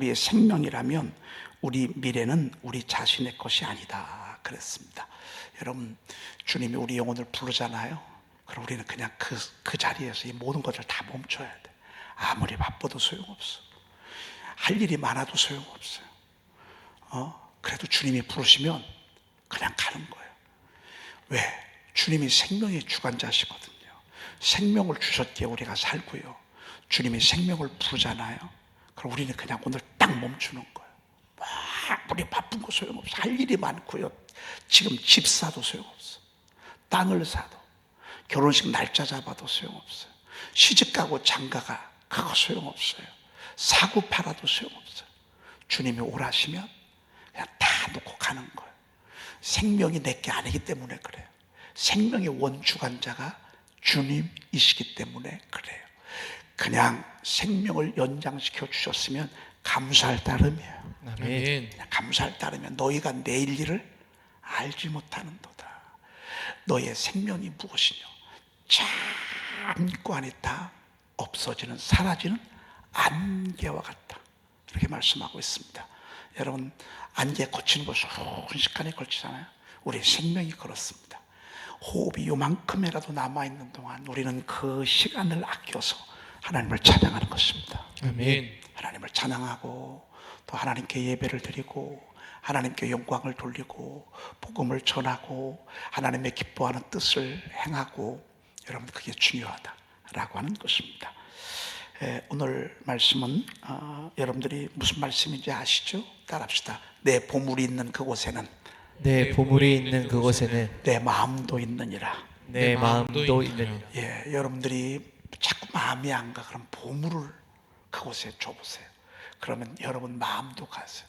우리의 생명이라면 우리 미래는 우리 자신의 것이 아니다 그랬습니다. 여러분, 주님이 우리 영혼을 부르잖아요. 그럼 우리는 그냥 그 자리에서 이 모든 것을 다 멈춰야 돼. 아무리 바빠도 소용없어. 할 일이 많아도 소용없어요. 그래도 주님이 부르시면 그냥 가는 거예요. 왜? 주님이 생명의 주관자시거든요. 생명을 주셨기에 우리가 살고요. 주님이 생명을 부르잖아요. 그럼 우리는 그냥 오늘 딱 멈추는 거예요. 우리 바쁜 거 소용없어. 할 일이 많고요. 지금 집 사도 소용없어. 땅을 사도, 결혼식 날짜 잡아도 소용없어요. 시집 가고 장가가 그거 소용없어요. 사고 팔아도 소용없어요. 주님이 오라시면 그냥 다 놓고 가는 거예요. 생명이 내게 아니기 때문에 그래요. 생명의 원주관자가 주님이시기 때문에 그래요. 그냥 생명을 연장시켜 주셨으면 감사할 따름이에요. 아멘. 감사할 따르면 너희가 내일 일을 알지 못하는도다. 너의 생명이 무엇이뇨? 잠깐 있다 없어지는, 사라지는 안개와 같다. 이렇게 말씀하고 있습니다. 여러분, 안개 거치는 거 순식간에 걸치잖아요. 우리 생명이 그렇습니다. 호흡이 요만큼이라도 남아있는 동안 우리는 그 시간을 아껴서 하나님을 찬양하는 것입니다. 아멘. 하나님을 찬양하고 또 하나님께 예배를 드리고 하나님께 영광을 돌리고 복음을 전하고 하나님의 기뻐하는 뜻을 행하고, 여러분, 그게 중요하다라고 하는 것입니다. 오늘 말씀은 여러분들이 무슨 말씀인지 아시죠? 따라합시다. 내 보물이 있는 그곳에는, 내 보물이 있는 그곳에는 내 마음도 있느니라. 내 마음도 있느니라. 예, 여러분들이 자꾸 마음이 안 가. 그럼 보물을 그곳에 줘보세요. 그러면 여러분 마음도 가세요.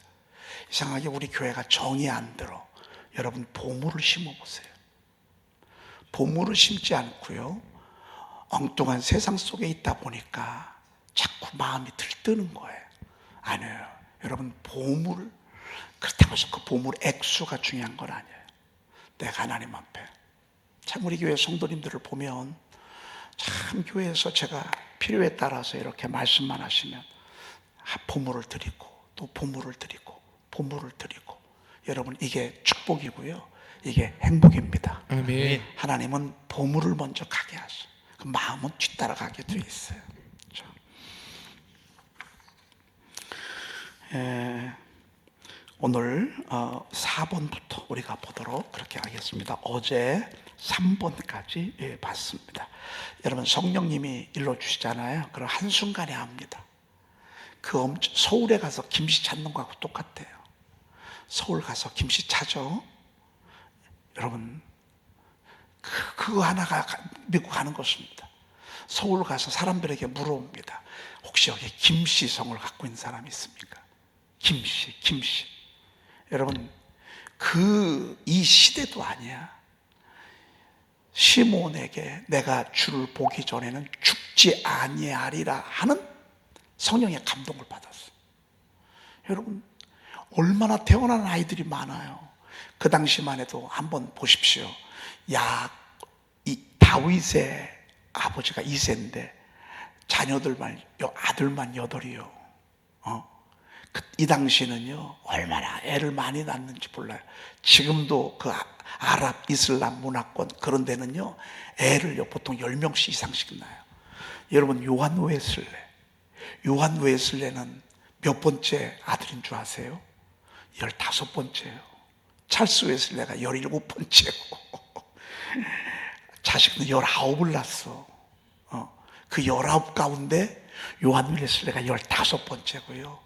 이상하게 우리 교회가 정이 안 들어. 여러분 보물을 심어보세요. 보물을 심지 않고요, 엉뚱한 세상 속에 있다 보니까 자꾸 마음이 들뜨는 거예요. 아니에요. 여러분, 보물을, 그렇다고 해서 그 보물 액수가 중요한 건 아니에요. 내가 하나님 앞에, 참 우리 교회 성도님들을 보면 참 교회에서 제가 필요에 따라서 이렇게 말씀만 하시면 보물을 드리고 또 보물을 드리고 보물을 드리고, 여러분, 이게 축복이고요, 이게 행복입니다. 아멘. 하나님은 보물을 먼저 가게 하셔. 그 마음은 뒤따라가게 돼 있어요. 오늘 4번부터 우리가 보도록 그렇게 하겠습니다. 어제 3번까지 봤습니다. 여러분, 성령님이 일러주시잖아요. 그럼 한순간에 합니다. 서울에 가서 김씨 찾는 거하고 똑같아요. 서울 가서 김씨 찾아. 여러분, 그거 하나가 미국 가는 것입니다. 서울 가서 사람들에게 물어봅니다. 혹시 여기 김씨 성을 갖고 있는 사람이 있습니까? 김씨. 여러분, 이 시대도 아니야. 시몬에게 내가 주를 보기 전에는 죽지 아니하리라 하는 성령의 감동을 받았어요. 여러분, 얼마나 태어난 아이들이 많아요. 그 당시만 해도 한번 보십시오. 이 다윗의 아버지가 2세인데 자녀들만, 아들만 8이요. 이 당시는요, 얼마나 애를 많이 낳는지 몰라요. 지금도 그 아랍 이슬람 문화권 그런 데는요, 애를요 보통 10명씩 이상씩 낳아요. 여러분, 요한 웨슬레는 몇 번째 아들인 줄 아세요? 15번째예요. 찰스 웨슬레가 17번째고 자식은 19을 낳았어. 그 19 가운데 요한 웨슬레가 15번째고요.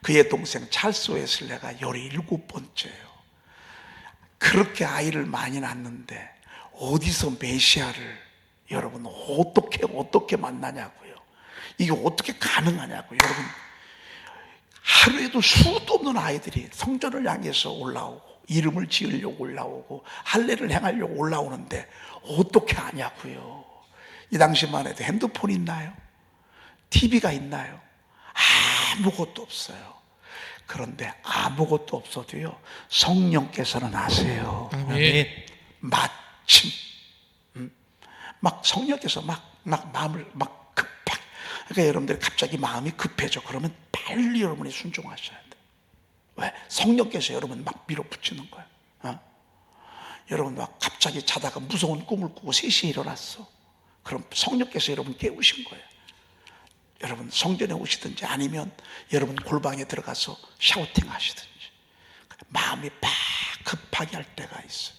그의 동생 찰스 웨슬레가 17번째예요. 그렇게 아이를 많이 낳는데 어디서 메시아를 여러분 어떻게 만나냐고요. 이게 어떻게 가능하냐고요. 여러분, 하루에도 수도 없는 아이들이 성전을 향해서 올라오고 이름을 지으려고 올라오고 할례를 행하려고 올라오는데 어떻게 하냐고요. 이 당시만 해도 핸드폰 있나요? TV가 있나요? 아무것도 없어요. 그런데 아무것도 없어도요, 성령께서는 아세요. 아멘. 마침 막 성령께서 막 마음을 막 급하게 그러니까 여러분들이 갑자기 마음이 급해져. 그러면 빨리 여러분이 순종하셔야 돼. 왜? 성령께서 여러분 막 밀어붙이는 거예요. 여러분 막 갑자기 자다가 무서운 꿈을 꾸고 3시에 일어났어. 그럼 성령께서 여러분 깨우신 거예요. 여러분 성전에 오시든지 아니면 여러분 골방에 들어가서 샤우팅 하시든지 마음이 막 급하게 할 때가 있어요.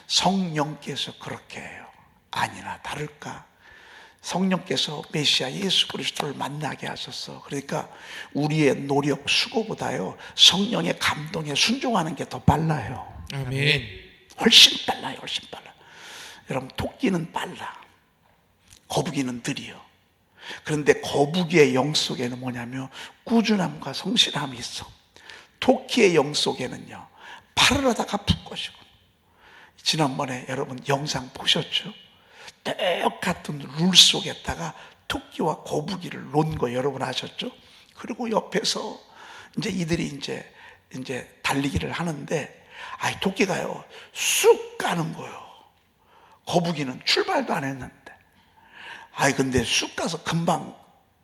성령께서 그렇게 해요. 아니나 다를까 성령께서 메시아 예수 그리스도를 만나게 하셔서, 그러니까 우리의 노력 수고보다요 성령의 감동에 순종하는 게 더 빨라요. 아멘. 훨씬 빨라요. 훨씬 빨라. 여러분 토끼는 빨라, 거북이는 느려. 그런데 거북이의 영 속에는 뭐냐면 꾸준함과 성실함이 있어. 토끼의 영 속에는요 팔을 하다가 푹 것이고. 지난번에 여러분 영상 보셨죠? 똑같은 룰 속에다가 토끼와 거북이를 놓은 거 여러분 아셨죠? 그리고 옆에서 이제 이들이 이제 달리기를 하는데, 토끼가요 쑥 가는 거예요. 거북이는 출발도 안 했는데. 근데 쑥 가서 금방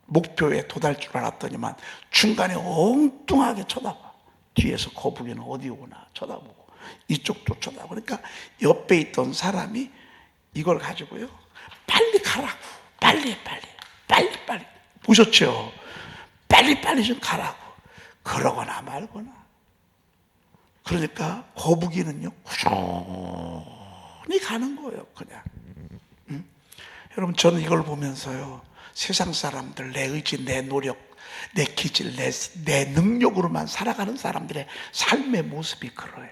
목표에 도달 줄 알았더니만 중간에 엉뚱하게 쳐다봐. 뒤에서 거북이는 어디 오나 쳐다보고 이쪽도 쳐다보고. 그러니까 옆에 있던 사람이 이걸 가지고요 빨리 가라고, 빨리 보셨죠? 빨리 좀 가라고 그러거나 말거나. 그러니까 거북이는요 꾸준히 가는 거예요 그냥. 여러분 저는 이걸 보면서요 세상 사람들, 내 의지, 내 노력, 내 기질, 내 능력으로만 살아가는 사람들의 삶의 모습이 그러해.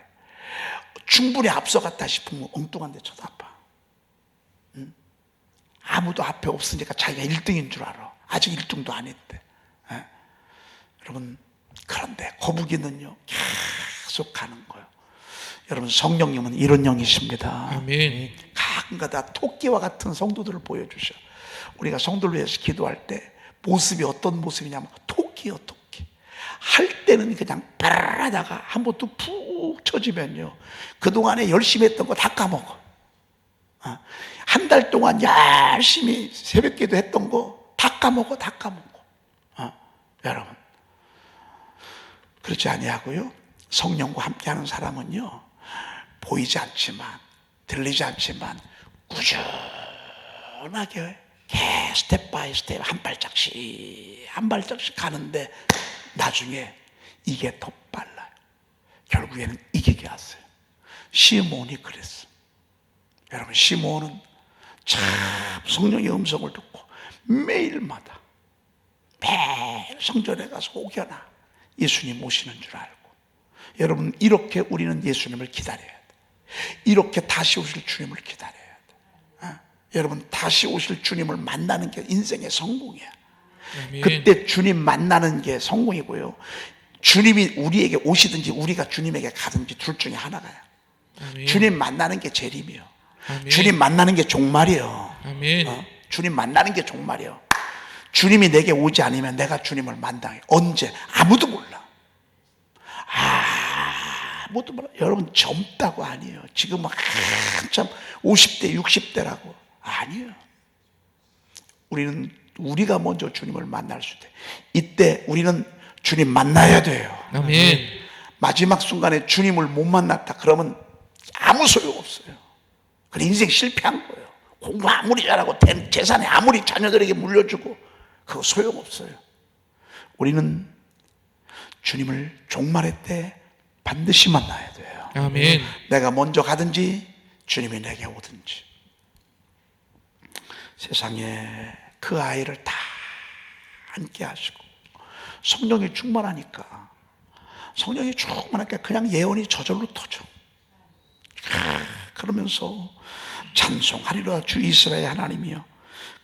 충분히 앞서갔다 싶으면 엉뚱한 데 쳐다봐. 아무도 앞에 없으니까 자기가 1등인 줄 알아. 아직 1등도 안 했대. 여러분 그런데 거북이는요 계속 가는 거예요. 여러분 성령님은 이런 영이십니다. 아멘. 가끔가다 토끼와 같은 성도들을 보여주셔. 우리가 성도를 위해서 기도할 때 모습이 어떤 모습이냐면 토끼요 토끼. 할 때는 그냥 빠르다가 한번 또 푹 쳐지면요 그동안에 열심히 했던 거 다 까먹어. 한 달 동안 열심히 새벽기도 했던 거 다 까먹어. 여러분 그렇지 아니하고요 성령과 함께하는 사람은요 보이지 않지만 들리지 않지만 꾸준하게 스텝 바이 스텝 한 발짝씩 가는데 나중에 이게 더 빨라요. 결국에는 이기게 하세요. 시므온이 그랬어. 여러분 시므온은 참 성령의 음성을 듣고 매일마다 매일 성전에 가서 혹여나 예수님 오시는 줄 알고. 여러분 이렇게 우리는 예수님을 기다려야 돼. 이렇게 다시 오실 주님을 기다려야 돼. 여러분 다시 오실 주님을 만나는 게 인생의 성공이야. 아멘. 그때 주님 만나는 게 성공이고요 주님이 우리에게 오시든지 우리가 주님에게 가든지 둘 중에 하나가요. 아멘. 주님 만나는 게 재림이요. 아멘. 주님 만나는 게 종말이요. 아멘. 주님 만나는 게 종말이요. 주님이 내게 오지 않으면 내가 주님을 만나요. 언제? 아무도 몰라. 아무도 몰라. 여러분 젊다고 아니에요. 지금 막 한참 50대 60대라고 아니에요. 우리가 먼저 주님을 만날 수 있대. 이때 우리는 주님 만나야 돼요. 아멘. 마지막 순간에 주님을 못 만났다 그러면 아무 소용없어요. 그래 인생 실패한 거예요. 공부 아무리 잘하고 재산에 아무리 자녀들에게 물려주고 그거 소용없어요. 우리는 주님을 종말의 때 반드시 만나야 돼요. 아멘. 내가 먼저 가든지 주님이 내게 오든지. 세상에 그 아이를 다 함께 하시고 성령이 충만하니까 그냥 예언이 저절로 터져. 그러면서 찬송하리라 주 이스라엘 하나님이여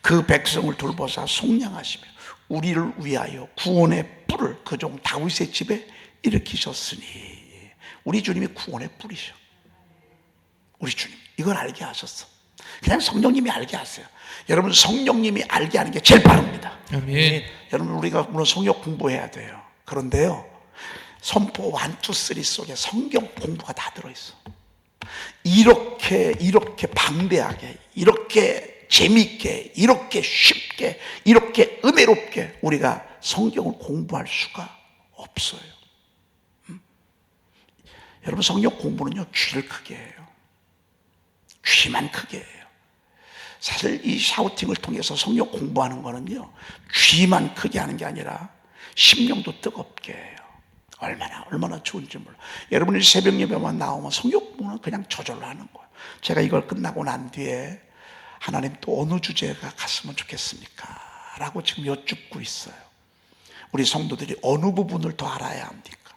그 백성을 돌보사 속량하시며 우리를 위하여 구원의 뿔을 그 종 다윗의 집에 일으키셨으니. 우리 주님이 구원의 뿔이셔. 우리 주님 이걸 알게 하셨어. 그냥 성령님이 알게 하세요. 여러분 성령님이 알게 하는 게 제일 빠릅니다. 아멘. 여러분 우리가 물론 성경 공부해야 돼요. 그런데요 선포 1, 2, 3 속에 성경 공부가 다 들어있어. 이렇게 방대하게 이렇게 이렇게 재미있게, 이렇게 쉽게, 이렇게 은혜롭게 우리가 성경을 공부할 수가 없어요. 여러분, 성경 공부는요, 귀를 크게 해요. 귀만 크게 해요. 사실 이 샤우팅을 통해서 성경 공부하는 거는요, 귀만 크게 하는 게 아니라 심령도 뜨겁게 해요. 얼마나 좋은지 몰라. 여러분이 새벽 예배만 나오면 성경 공부는 그냥 저절로 하는 거예요. 제가 이걸 끝나고 난 뒤에 하나님 또 어느 주제가 갔으면 좋겠습니까? 라고 지금 여쭙고 있어요. 우리 성도들이 어느 부분을 더 알아야 합니까?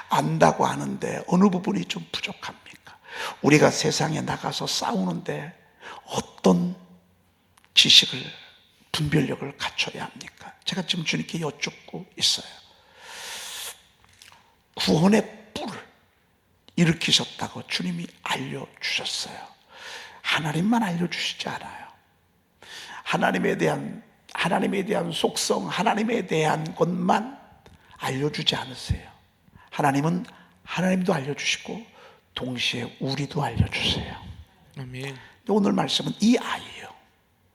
안다고 하는데 어느 부분이 좀 부족합니까? 우리가 세상에 나가서 싸우는데 어떤 지식을, 분별력을 갖춰야 합니까? 제가 지금 주님께 여쭙고 있어요. 구원의 뿔을 일으키셨다고 주님이 알려주셨어요. 하나님만 알려주시지 않아요. 하나님에 대한 속성, 하나님에 대한 것만 알려주지 않으세요. 하나님도 알려주시고 동시에 우리도 알려주세요. 아멘. 오늘 말씀은 이 아이예요.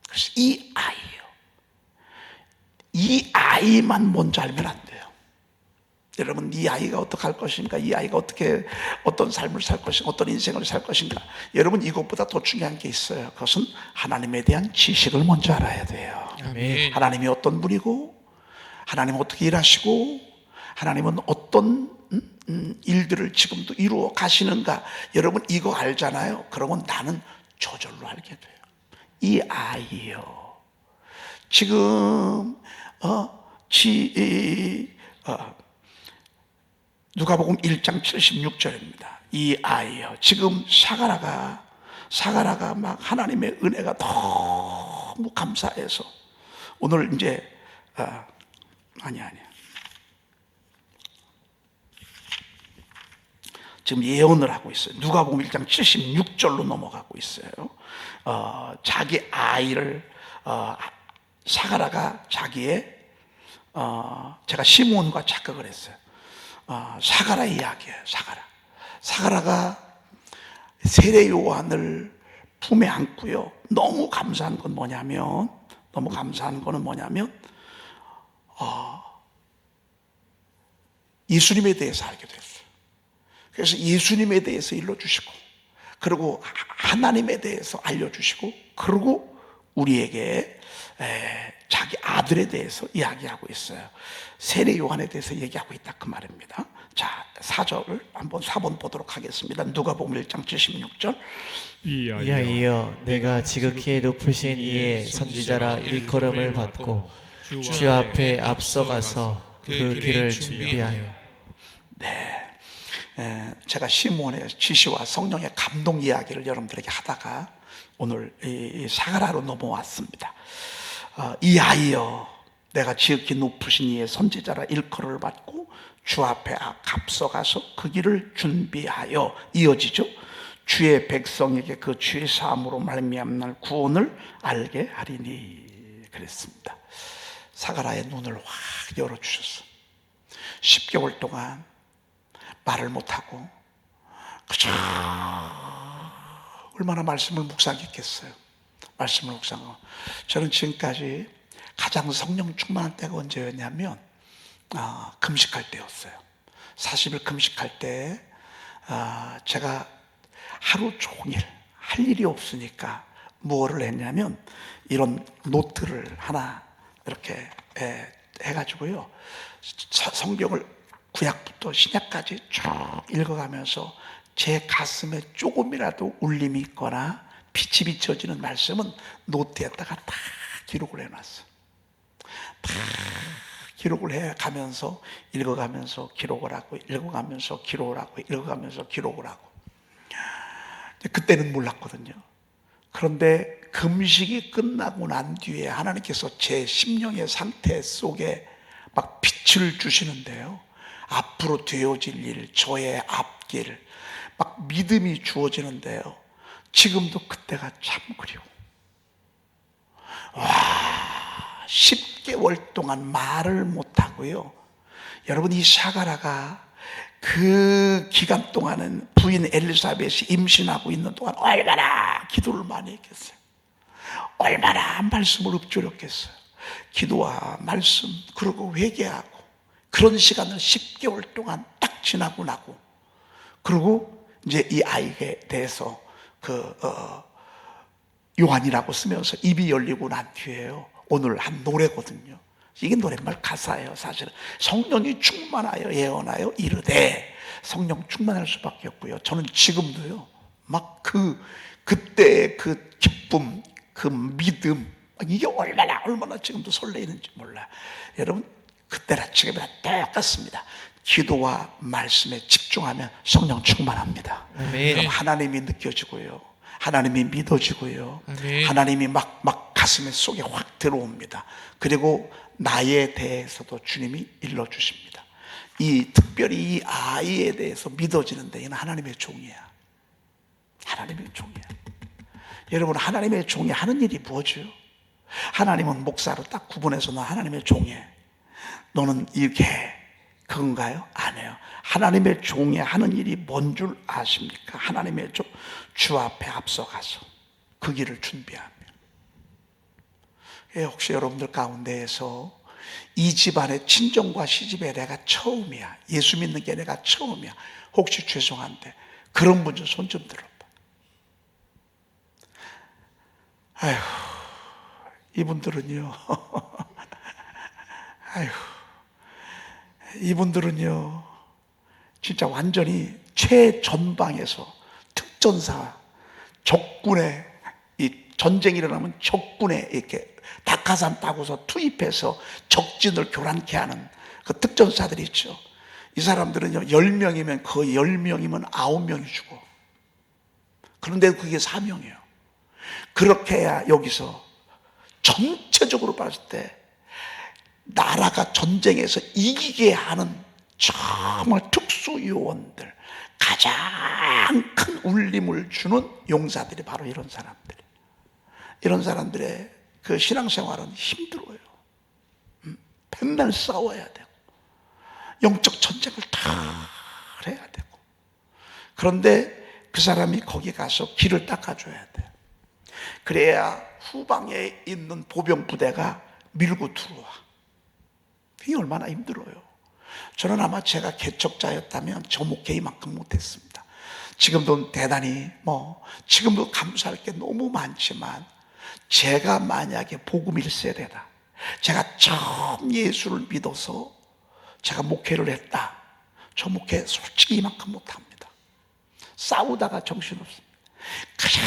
그래서 이 아이예요. 이 아이만 먼저 알면 안 돼요. 여러분, 이 아이가 어떻게 할 것인가, 이 아이가 어떤 삶을 살 것인가, 어떤 인생을 살 것인가, 여러분, 이것보다 더 중요한 게 있어요. 그것은 하나님에 대한 지식을 먼저 알아야 돼요. 아멘. 하나님이 어떤 분이고, 하나님은 어떻게 일하시고, 하나님은 어떤 일들을 지금도 이루어 가시는가. 여러분, 이거 알잖아요. 그러면 나는 저절로 알게 돼요. 이 아이요, 지금 누가복음 1장 76절입니다. 이 아이요, 지금 사가라가 막 하나님의 은혜가 너무 감사해서 오늘 이제 아니야. 지금 예언을 하고 있어요. 누가복음 1장 76절로 넘어가고 있어요. 자기 아이를 사가라가 자기의 제가 시몬과 착각을 했어요. 사가라 이야기예요. 사가라가 세례 요한을 품에 안고요. 너무 감사한 건 뭐냐면 예수님에 대해서 알게 됐어요. 그래서 예수님에 대해서 일러주시고, 그리고 하나님에 대해서 알려주시고, 그리고 우리에게 자기 아들에 대해서 이야기하고 있어요. 세례 요한에 대해서 얘기하고 있다, 그 말입니다. 자, 4절을 한번 4번 보도록 하겠습니다. 누가복음 1장 76절. 이 아이여, 내가 지극히 높으신 이의 선지자라 일컬음을 받고 주 앞에 앞서가서 그 길을 준비하여. 네, 제가 시몬의 지시와 성령의 감동 이야기를 여러분들에게 하다가 오늘 이 사가라로 넘어왔습니다. 이 아이여, 내가 지극히 높으신 이의 선지자라 일컬음을 받고 주 앞에 앞서가서 그 길을 준비하여. 이어지죠. 주의 백성에게 그 주의 사함으로 말미암는 구원을 알게 하리니. 그랬습니다. 사가라의 눈을 확 열어주셨어. 10개월 동안 말을 못하고 그저 얼마나 말씀을 묵상했겠어요. 말씀을 묵상하고. 저는 지금까지 가장 성령 충만한 때가 언제였냐면 금식할 때였어요. 40일 금식할 때 제가 하루 종일 할 일이 없으니까 뭐를 했냐면 이런 노트를 하나 이렇게 해가지고요, 성경을 구약부터 신약까지 쭉 읽어가면서 제 가슴에 조금이라도 울림이 있거나 빛이 비춰지는 말씀은 노트에다가 다 기록을 해놨어요. 다 기록을 해가면서 읽어가면서 기록을 하고, 읽어가면서 기록을 하고, 읽어가면서 기록을 하고. 그때는 몰랐거든요. 그런데 금식이 끝나고 난 뒤에 하나님께서 제 심령의 상태 속에 막 빛을 주시는데요, 앞으로 되어질 일, 저의 앞길, 막 믿음이 주어지는데요, 지금도 그때가 참 그리워. 10개월 동안 말을 못하고요. 여러분, 이 사가라가 그 기간 동안은 부인 엘리사벳이 임신하고 있는 동안 얼마나 기도를 많이 했겠어요. 얼마나 말씀을 읊조렸겠어요. 기도와 말씀, 그리고 회개하고 그런 시간을 10개월 동안 딱 지나고 나고, 그리고 이제 이 아이에 대해서 요한이라고 쓰면서 입이 열리고 난 뒤에요, 오늘 한 노래거든요. 이게 노랫말 가사예요. 사실은 성령이 충만하여 예언하여 이르되, 성령 충만할 수밖에 없고요. 저는 지금도요, 막 그때의 그 기쁨, 그 믿음, 이게 얼마나 지금도 설레이는지 몰라. 여러분, 그때나 지금이나 똑같습니다. 기도와 말씀에 집중하면 성령 충만합니다. 아멘. 하나님이 느껴지고요, 하나님이 믿어지고요, 아멘. 하나님이 막 가슴 속에 확 들어옵니다. 그리고 나에 대해서도 주님이 일러주십니다. 특별히 이 아이에 대해서 믿어지는 데에는 하나님의 종이야. 하나님의 종이야. 여러분, 하나님의 종이 하는 일이 뭐죠? 하나님은 목사로 딱 구분해서 너 하나님의 종이야, 너는 이렇게 그건가요? 아니에요. 하나님의 종이 하는 일이 뭔 줄 아십니까? 하나님의 종, 주 앞에 앞서가서 그 길을 준비하며. 혹시 여러분들 가운데에서 이 집안의 친정과 시집에 내가 처음이야, 예수 믿는 게 내가 처음이야, 혹시 죄송한데 그런 분 좀 손 좀 들어봐. 아휴, 이분들은요 아휴, 이분들은요 진짜 완전히 최전방에서 특전사, 적군의, 이 전쟁이 일어나면 적군에 이렇게 낙하산 타고서 투입해서 적진을 교란케 하는 그 특전사들이 있죠. 이 사람들은요 10명이면 거의 10명이면 9명이 죽어. 그런데 그게 사명이에요. 그렇게 해야 여기서 전체적으로 봤을 때 나라가 전쟁에서 이기게 하는 정말 특수 요원들, 가장 큰 울림을 주는 용사들이 바로 이런 사람들. 이런 사람들의 그 신앙생활은 힘들어요. 맨날 싸워야 되고 영적 전쟁을 다 해야 되고. 그런데 그 사람이 거기 가서 길을 닦아줘야 돼. 그래야 후방에 있는 보병 부대가 밀고 들어와. 그게 얼마나 힘들어요. 저는 아마 제가 개척자였다면 저 목회 이만큼 못했습니다. 지금도 대단히 지금도 감사할 게 너무 많지만, 제가 만약에 복음 1세대다, 제가 처음 예수를 믿어서 제가 목회를 했다, 저 목회 솔직히 이만큼 못합니다. 싸우다가 정신없습니다. 그냥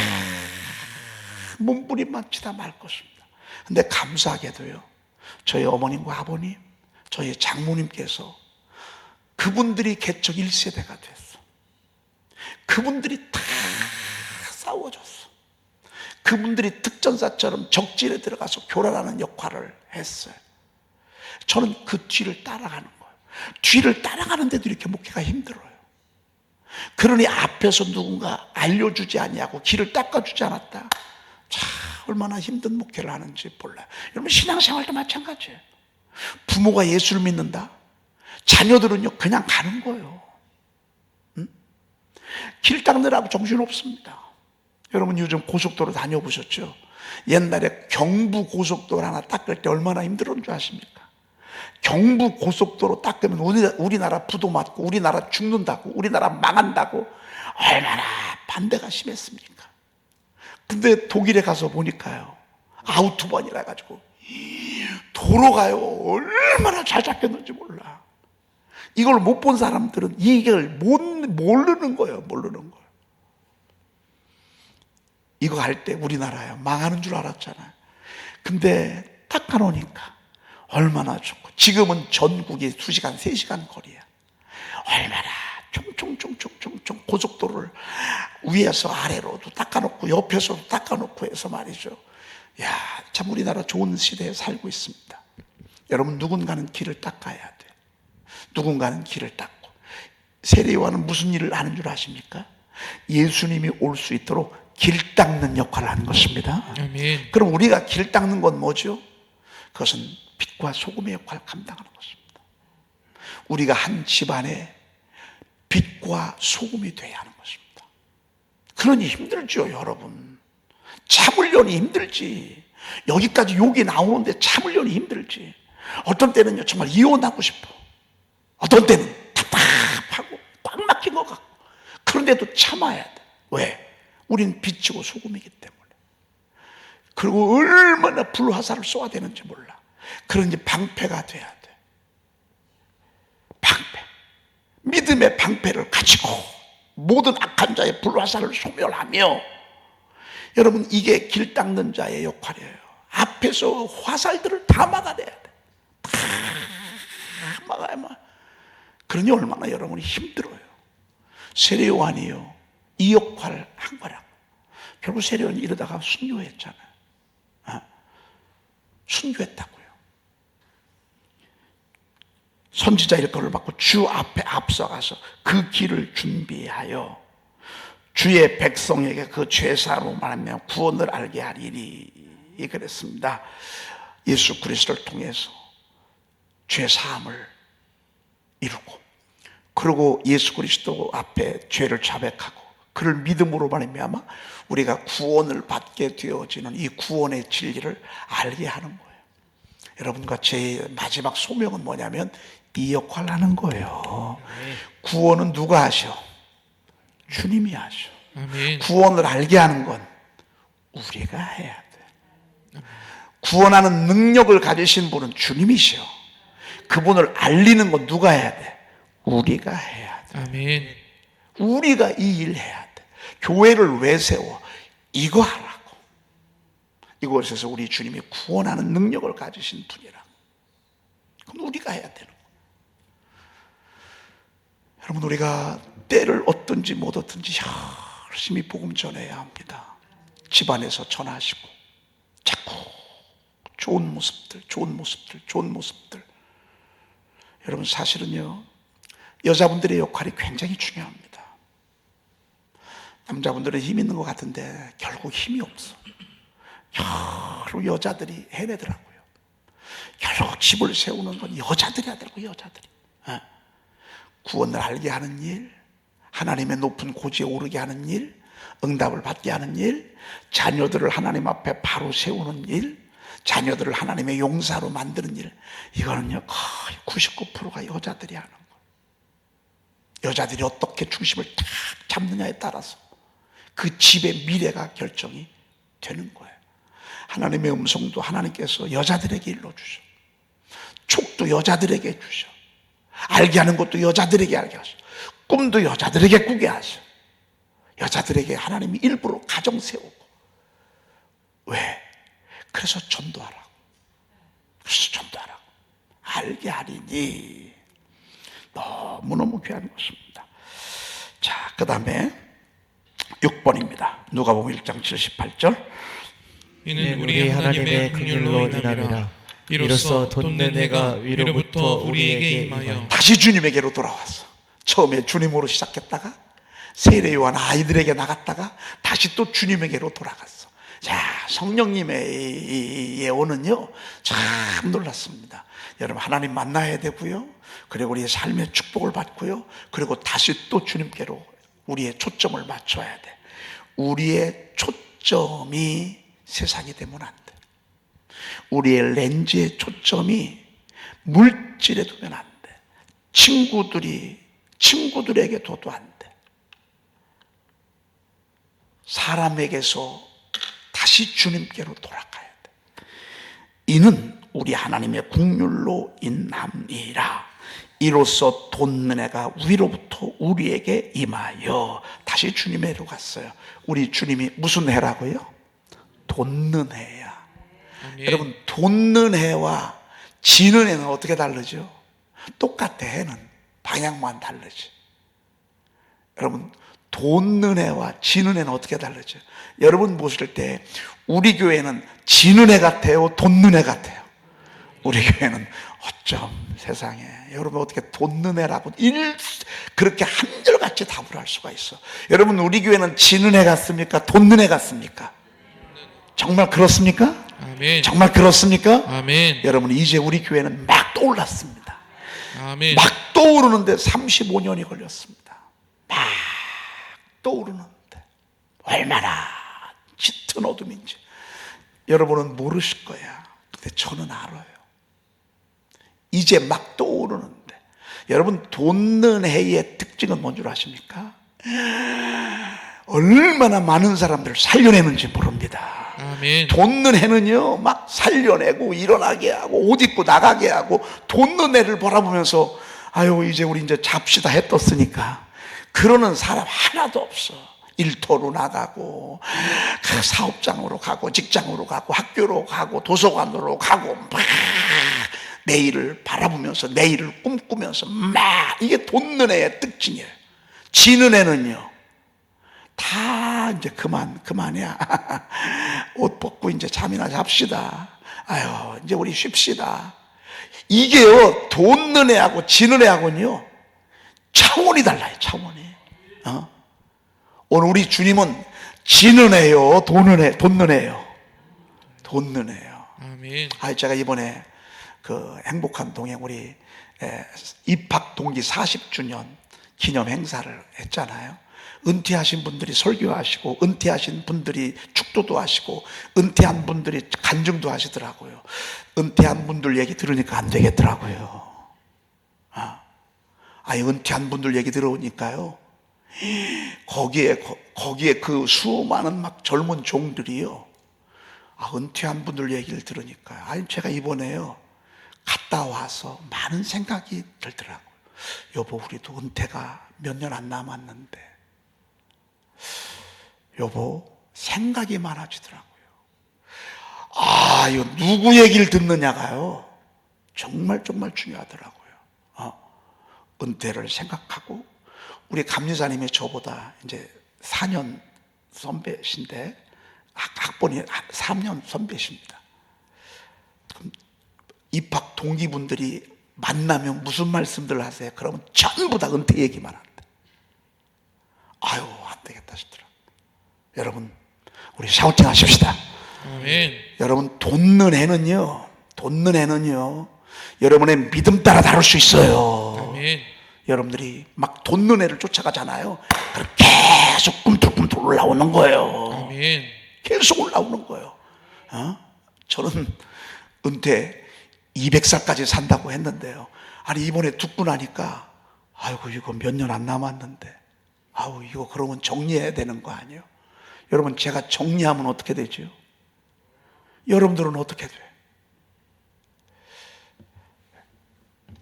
몸부림만 치다 말 것입니다. 근데 감사하게도요, 저희 어머님과 아버님, 저희 장모님께서 그분들이 개척 1세대가 됐어. 그분들이 다 싸워줬어. 그분들이 특전사처럼 적진에 들어가서 교란하는 역할을 했어요. 저는 그 뒤를 따라가는 거예요. 뒤를 따라가는데도 이렇게 목회가 힘들어요. 그러니 앞에서 누군가 알려주지 아니하고 길을 닦아주지 않았다, 참 얼마나 힘든 목회를 하는지 몰라요. 여러분, 신앙생활도 마찬가지예요. 부모가 예수를 믿는다, 자녀들은요 그냥 가는 거예요. 길 닦느라고 정신없습니다. 여러분, 요즘 고속도로 다녀보셨죠? 옛날에 경부 고속도로 하나 닦을 때 얼마나 힘들었는 줄 아십니까? 경부 고속도로 닦으면 우리나라 부도 맞고 우리나라 죽는다고, 우리나라 망한다고 얼마나 반대가 심했습니까? 근데 독일에 가서 보니까요, 아우토반이라 해가지고 도로가요 얼마나 잘 잡혔는지 몰라. 이걸 못 본 사람들은 이걸 모르는 거예요. 모르는 거예요. 이거 할 때 우리나라요 망하는 줄 알았잖아요. 근데 닦아놓으니까 얼마나 좋고, 지금은 전국이 2시간 3시간 거리야. 얼마나 총총총총총 고속도로를 위에서 아래로도 닦아놓고 옆에서도 닦아놓고 해서 말이죠. 야, 참 우리나라 좋은 시대에 살고 있습니다. 여러분, 누군가는 길을 닦아야 돼. 누군가는 길을 닦고. 세례요한은 무슨 일을 하는 줄 아십니까? 예수님이 올 수 있도록 길 닦는 역할을 하는 것입니다. 아멘. 그럼 우리가 길 닦는 건 뭐죠? 그것은 빛과 소금의 역할을 감당하는 것입니다. 우리가 한 집안에 빛과 소금이 돼야 하는 것입니다. 그러니 힘들죠, 여러분. 참으려니 힘들지. 여기까지 욕이 나오는데 참으려니 힘들지. 어떤 때는요 정말 이혼하고 싶어. 어떤 때는 답답하고 꽉 막힌 것 같고. 그런데도 참아야 돼. 왜? 우린 빛이고 소금이기 때문에. 그리고 얼마나 불화살을 쏘아야 되는지 몰라. 그러니 방패가 돼야 돼. 방패. 믿음의 방패를 가지고 모든 악한 자의 불화살을 소멸하며, 여러분 이게 길 닦는 자의 역할이에요. 앞에서 화살들을 다 막아내야 돼. 다 막아야만. 그러니 얼마나 여러분이 힘들어요. 세례 요한이요 이 역할을 한 거라고. 결국 세례 요한이 이러다가 순교했잖아요. 순교했다고요. 선지자 일거를 받고 주 앞에 앞서가서 그 길을 준비하여 주의 백성에게 그 죄사로 말하며 구원을 알게 하리니, 그랬습니다. 예수 그리스도를 통해서 죄사함을 이루고, 그리고 예수 그리스도 앞에 죄를 자백하고 그를 믿음으로 말미암아 우리가 구원을 받게 되어지는 이 구원의 진리를 알게 하는 거예요. 여러분과 제 마지막 소명은 뭐냐면 이 역할을 하는 거예요. 구원은 누가 하셔? 주님이 하셔. 아멘. 구원을 알게 하는 건 우리가 해야 돼. 구원하는 능력을 가지신 분은 주님이셔. 그분을 알리는 건 누가 해야 돼? 우리가 해야 돼. 아멘. 우리가 이 일 해야 돼. 교회를 왜 세워? 이거 하라고. 이곳에서 우리 주님이 구원하는 능력을 가지신 분이라고. 그럼 우리가 해야 되는 거예요. 여러분, 우리가 때를 얻든지 못 얻든지 열심히 복음 전해야 합니다. 집안에서 전하시고 자꾸 좋은 모습들. 여러분, 사실은요 여자분들의 역할이 굉장히 중요합니다. 남자분들은 힘 있는 것 같은데 결국 힘이 없어. 결국 여자들이 해내더라고요. 결국 집을 세우는 건 여자들이 하더라고요. 여자들이. 구원을 알게 하는 일, 하나님의 높은 고지에 오르게 하는 일, 응답을 받게 하는 일, 자녀들을 하나님 앞에 바로 세우는 일, 자녀들을 하나님의 용사로 만드는 일, 이거는요 거의 99%가 여자들이 하는 거예요. 여자들이 어떻게 중심을 딱 잡느냐에 따라서 그 집의 미래가 결정이 되는 거예요. 하나님의 음성도 하나님께서 여자들에게 일러주셔. 촉도 여자들에게 주셔. 알게 하는 것도 여자들에게 알게 하셔. 꿈도 여자들에게 꾸게 하셔. 여자들에게 하나님이 일부러 가정 세우고. 왜? 그래서 전도하라고. 알게 하리니. 너무너무 귀한 것입니다. 자, 그 다음에 6번입니다. 누가복음 1장 78절. 이는 우리 하나님의 긍휼로 인함이라. 이로써 돋는 해가 위로부터 우리에게 임하여. 다시 주님에게로 돌아왔어. 처음에 주님으로 시작했다가 세례 요한 아이들에게 나갔다가 다시 또 주님에게로 돌아갔어. 자, 성령님의 예언은요 참 놀랐습니다. 여러분, 하나님 만나야 되고요, 그리고 우리의 삶의 축복을 받고요, 그리고 다시 또 주님께로 우리의 초점을 맞춰야 돼. 우리의 초점이 세상이 되면 안 돼. 우리의 렌즈의 초점이 물질에 두면 안 돼. 친구들에게 둬도 안 돼. 사람에게서 다시 주님께로 돌아가야 돼. 이는 우리 하나님의 긍휼로 인함이라. 이로써 돋는 해가 위로부터 우리에게 임하여. 다시 주님에게로 갔어요. 우리 주님이 무슨 해라고요? 돋는 해야. 아멘. 여러분, 돋는 해와 지는 해는 어떻게 다르죠? 똑같아. 해는 방향만 다르지. 여러분, 돋는 해와 지는 해는 어떻게 다르죠? 여러분 보실 때 우리 교회는 지는 해 같아요, 돋는 해 같아요? 우리 교회는 어쩜 세상에, 여러분 어떻게 돋는 해라고 그렇게 한결같이 답을 할 수가 있어? 여러분, 우리 교회는 지는 해 같습니까? 돋는 해 같습니까? 정말 그렇습니까? 아멘. 정말 그렇습니까? 아멘. 여러분, 이제 우리 교회는 막 떠올랐습니다. 아멘. 막 떠오르는데 35년이 걸렸습니다. 막 떠오르는데 얼마나 짙은 어둠인지. 여러분은 모르실 거야. 근데 저는 알아요. 이제 막 떠오르는데. 여러분, 돋는 해의 특징은 뭔 줄 아십니까? 얼마나 많은 사람들을 살려내는지 모릅니다. 아멘. 돋는 해는요, 막 살려내고 일어나게 하고 옷 입고 나가게 하고, 돋는 해를 바라보면서 아유, 이제 우리 이제 잡시다 해 떴으니까 그러는 사람 하나도 없어. 일터로 나가고 그 사업장으로 가고 직장으로 가고 학교로 가고 도서관으로 가고 막 내일을 바라보면서 내일을 꿈꾸면서 막, 이게 돋는 해의 특징이에요. 지는 해는요, 다 이제 그만이야. 옷 벗고 이제 잠이나 잡시다. 아유, 이제 우리 쉽시다. 이게요, 돋는 애하고 지는 애하고는요 차원이 달라요. 차원이. 오늘 우리 주님은 지는 애요, 돋는 애요. 돋는 애요. 아멘. 제가 이번에 그 행복한 동행 우리 입학 동기 40주년 기념 행사를 했잖아요. 은퇴하신 분들이 설교하시고, 은퇴하신 분들이 축도도 하시고, 은퇴한 분들이 간증도 하시더라고요. 은퇴한 분들 얘기 들으니까 안 되겠더라고요. 은퇴한 분들 얘기 들어오니까요, 거기에 그 수많은 막 젊은 종들이요, 은퇴한 분들 얘기를 들으니까, 제가 이번에요, 갔다 와서 많은 생각이 들더라고요. 여보, 우리도 은퇴가 몇 년 안 남았는데, 여보, 생각이 많아지더라고요. 이거 누구 얘기를 듣느냐가요, 정말 중요하더라고요. 은퇴를 생각하고, 우리 감리사님이 저보다 이제 4년 선배신데, 학번이 3년 선배십니다. 그럼 입학 동기분들이 만나면 무슨 말씀들 하세요? 그러면 전부 다 은퇴 얘기만 한다. 안 되겠다 싶더라. 여러분, 우리 샤우팅 하십시다. 아멘. 여러분, 돋는 해는요, 여러분의 믿음 따라 다를 수 있어요. 아멘. 여러분들이 막 돋는 해를 쫓아가잖아요. 그럼 계속 꿈틀꿈틀 올라오는 거예요. 아멘. 계속 올라오는 거예요. 저는 은퇴 200살까지 산다고 했는데요, 이번에 듣고 나니까 아이고, 이거 몇 년 안 남았는데, 이거 그러면 정리해야 되는 거 아니에요? 여러분, 제가 정리하면 어떻게 되죠? 여러분들은 어떻게 돼요?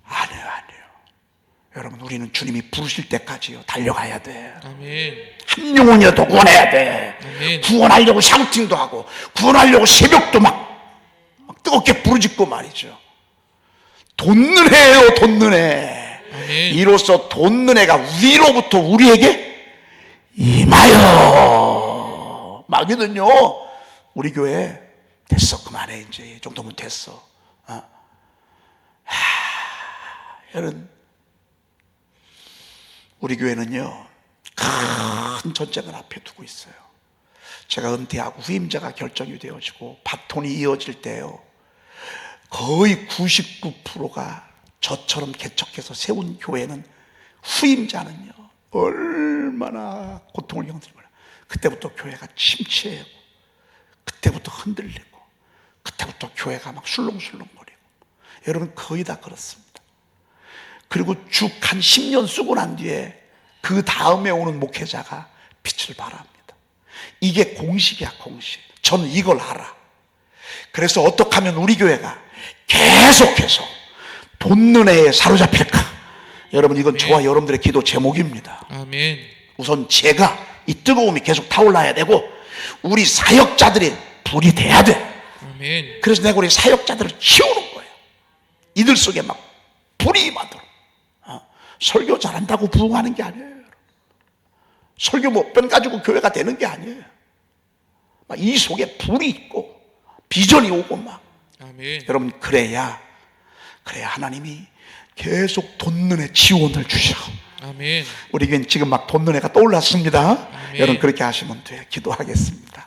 아니에요. 여러분, 우리는 주님이 부르실 때까지요 달려가야 돼. 아멘. 한 영혼이라도 구원해야 돼. 아멘. 구원하려고 샤우팅도 하고, 구원하려고 새벽도 막 뜨겁게 부르짖고 말이죠. 돋는 해예요, 돋는 해. 아멘. 이로써 돋는 해가 위로부터 우리에게 임하여. 마귀는요, 우리 교회 됐어, 그만해, 이제 이 정도면 됐어. 여러분, 우리 교회는요, 큰 전쟁을 앞에 두고 있어요. 제가 은퇴하고 후임자가 결정이 되어지고 바톤이 이어질 때요, 거의 99%가 저처럼 개척해서 세운 교회는 후임자는요, 얼마나 고통을 겪는지. 그때부터 교회가 침체하고, 그때부터 흔들리고, 그때부터 교회가 막 술렁술렁거리고. 여러분, 거의 다 그렇습니다. 그리고 쭉 한 10년 쓰고 난 뒤에 그 다음에 오는 목회자가 빛을 발합니다. 이게 공식이야, 공식. 저는 이걸 알아. 그래서 어떻게 하면 우리 교회가 계속해서 돋는 해에 사로잡힐까? 여러분, 이건 저와 여러분들의 기도 제목입니다. 아멘. 우선 제가 이 뜨거움이 계속 타올라야 되고, 우리 사역자들이 불이 돼야 돼. 아멘. 그래서 내가 우리 사역자들을 키우는 거예요. 이들 속에 막 불이 임하도록. 설교 잘한다고 부흥하는 게 아니에요. 설교 몇 번 가지고 교회가 되는 게 아니에요. 막 이 속에 불이 있고 비전이 오고 막. 아멘. 여러분, 그래야 하나님이 계속 돋는 해 지원을 주셔. 아멘. 우리 교회는 지금 막 돋는 해가 떠올랐습니다. 아멘. 여러분, 그렇게 하시면 돼요. 기도하겠습니다.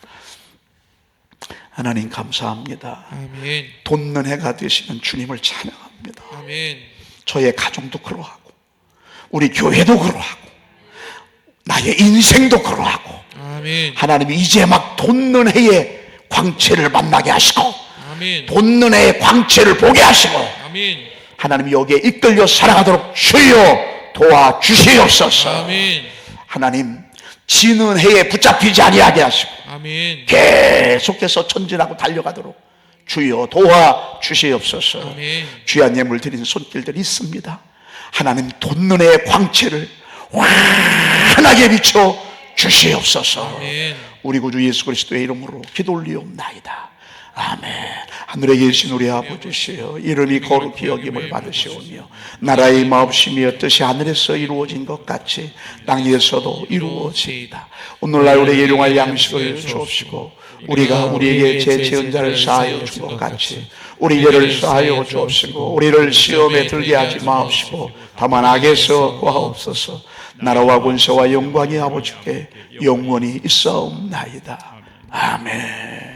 하나님, 감사합니다. 아멘. 돋는 해가 되시는 주님을 찬양합니다. 아멘. 저의 가정도 그러하고, 우리 교회도 그러하고, 나의 인생도 그러하고, 아멘. 하나님이 이제 막 돋는 해에 광채를 만나게 하시고 아멘. 돋는 해의 광채를 보게 하시고 아멘. 하나님 여기에 이끌려 살아가도록 주여 도와주시옵소서. 아멘. 하나님 지는 해에 붙잡히지 아니하게 하시고 아멘. 계속해서 전진하고 달려가도록 주여 도와주시옵소서. 아멘. 귀한 예물 드리는 손길들이 있습니다. 하나님 돋는 해의 광채를 환하게 비춰 주시옵소서. 아멘. 우리 구주 예수 그리스도의 이름으로 기도 올리옵나이다. 아멘. 하늘에 계신 우리 아버지시여, 이름이 거룩히 여김을 받으시오며 나라의 마옵심이여 뜻이 하늘에서 이루어진 것 같이 땅에서도 이루어지이다. 오늘날 우리에게 일용할 양식을 주옵시고 우리가 우리에게 제 지은 자를 사하여 준 것 같이 우리 죄를 사하여 주옵시고 우리를 시험에 들게 하지 마옵시고 다만 악에서 구하옵소서. 나라와 권세와 영광이 아버지께 영원히 있사옵나이다. 아멘.